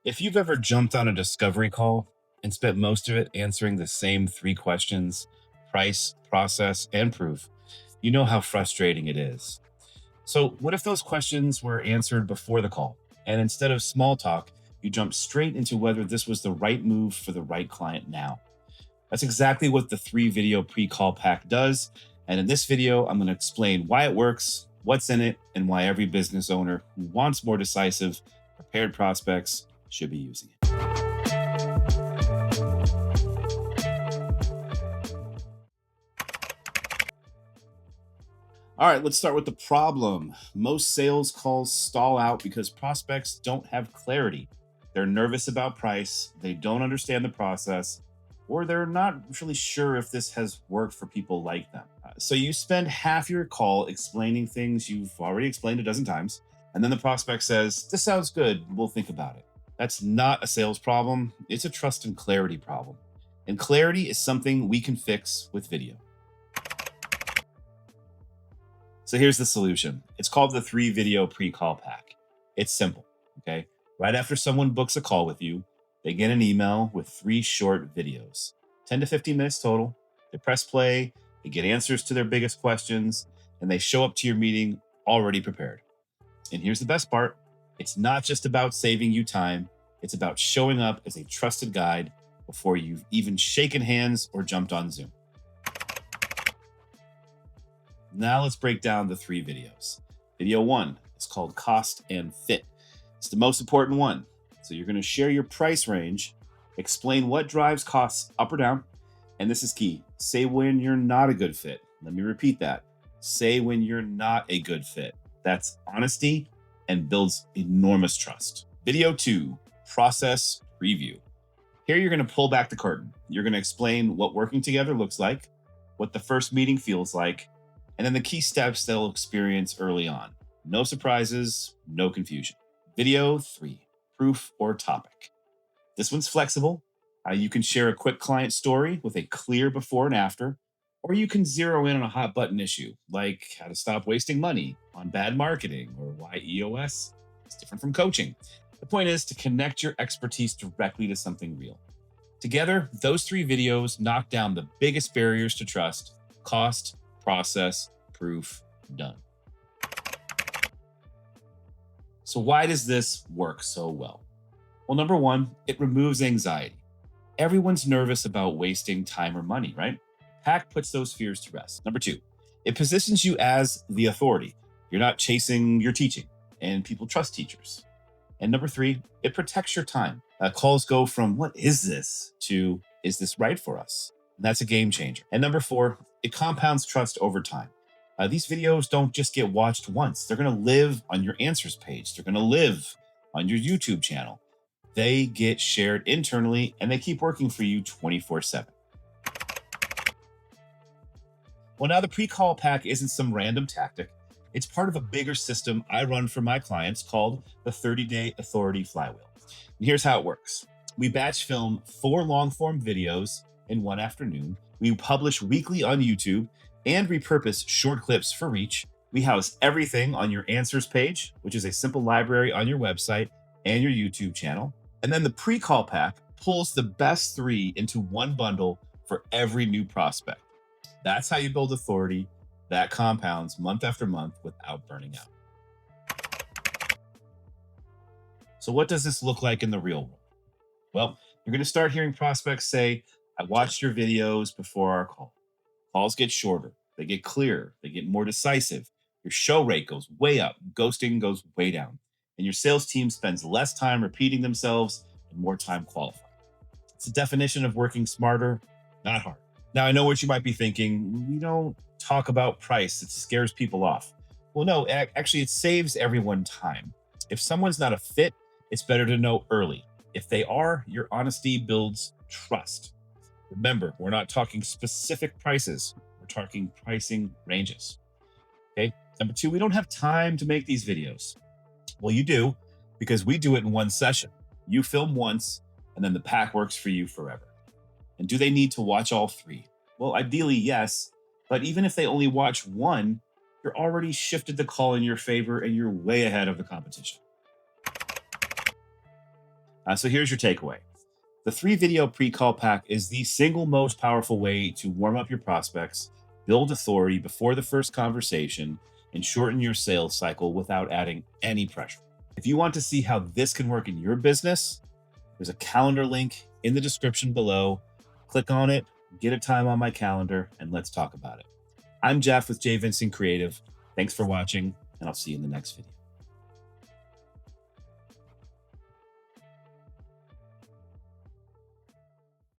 If you've ever jumped on a discovery call and spent most of it answering the same three questions: price, process, and proof, you know how frustrating it is. So, what if those questions were answered before the call? And instead of small talk, you jump straight into whether this was the right move for the right client now. That's exactly what the 3 video pre-call pack does. And in this video, I'm going to explain why it works, what's in it, and why every business owner who wants more decisive, prepared prospects should be using it. All right, let's start with the problem. Most sales calls stall out because prospects don't have clarity. They're nervous about price, they don't understand the process, or they're not really sure if this has worked for people like them. So you spend half your call explaining things you've already explained a dozen times, and then the prospect says, "This sounds good, we'll think about it." That's not a sales problem, it's a trust and clarity problem. And clarity is something we can fix with video. So here's the solution. It's called the 3 video pre-call pack. It's simple, okay? Right after someone books a call with you, they get an email with 3 short videos, 10 to 15 minutes total. They press play, they get answers to their biggest questions, and they show up to your meeting already prepared. And here's the best part. It's not just about saving you time. It's about showing up as a trusted guide before you've even shaken hands or jumped on Zoom. Now let's break down the 3 videos. Video 1 is called Cost and Fit. It's the most important one. So you're going to share your price range, explain what drives costs up or down, and this is key. Say when you're not a good fit. Let me repeat that. Say when you're not a good fit. That's honesty and builds enormous trust. Video 2, Process Preview. Here you're going to pull back the curtain. You're going to explain what working together looks like, what the first meeting feels like, and then the key steps they'll experience early on. No surprises, no confusion. Video 3, Proof or Topic. This one's flexible. You can share a quick client story with a clear before and after, or you can zero in on a hot button issue, like how to stop wasting money on bad marketing or why EOS is different from coaching. The point is to connect your expertise directly to something real. Together, those 3 videos knock down the biggest barriers to trust: cost, process, proof, done. So why does this work so well? Well, number 1, it removes anxiety. Everyone's nervous about wasting time or money, right? Hack puts those fears to rest. Number 2, it positions you as the authority. You're not chasing your teaching, and people trust teachers. And number 3, it protects your time. Calls go from "what is this" to "is this right for us?" And that's a game changer. And number 4, it compounds trust over time. These videos don't just get watched once. They're going to live on your answers page. They're going to live on your YouTube channel. They get shared internally and they keep working for you 24/7. Well, now the pre-call pack isn't some random tactic. It's part of a bigger system I run for my clients called the 30-day authority flywheel. And here's how it works. We batch film 4 long-form videos in one afternoon. We publish weekly on YouTube and repurpose short clips for reach. We house everything on your answers page, which is a simple library on your website and your YouTube channel. And then the pre-call pack pulls the best 3 into one bundle for every new prospect. That's how you build authority that compounds month after month without burning out. So what does this look like in the real world? Well, you're going to start hearing prospects say, "I watched your videos before our call." Calls get shorter, they get clearer, they get more decisive. Your show rate goes way up, ghosting goes way down, and your sales team spends less time repeating themselves and more time qualifying. It's the definition of working smarter, not hard. Now, I know what you might be thinking. We don't talk about price. It scares people off. Well, no, actually, it saves everyone time. If someone's not a fit, it's better to know early. If they are, your honesty builds trust. Remember, we're not talking specific prices. We're talking pricing ranges. Okay. Number 2, we don't have time to make these videos. Well, you do, because we do it in one session. You film once, and then the pack works for you forever. And do they need to watch all 3? Well, ideally, yes. But even if they only watch one, you're already shifted the call in your favor and you're way ahead of the competition. So here's your takeaway. The 3-video pre-call pack is the single most powerful way to warm up your prospects, build authority before the first conversation, and shorten your sales cycle without adding any pressure. If you want to see how this can work in your business, there's a calendar link in the description below. Click on it, get a time on my calendar, and let's talk about it. I'm Jeff with J. Vincent Creative. Thanks for watching, and I'll see you in the next video.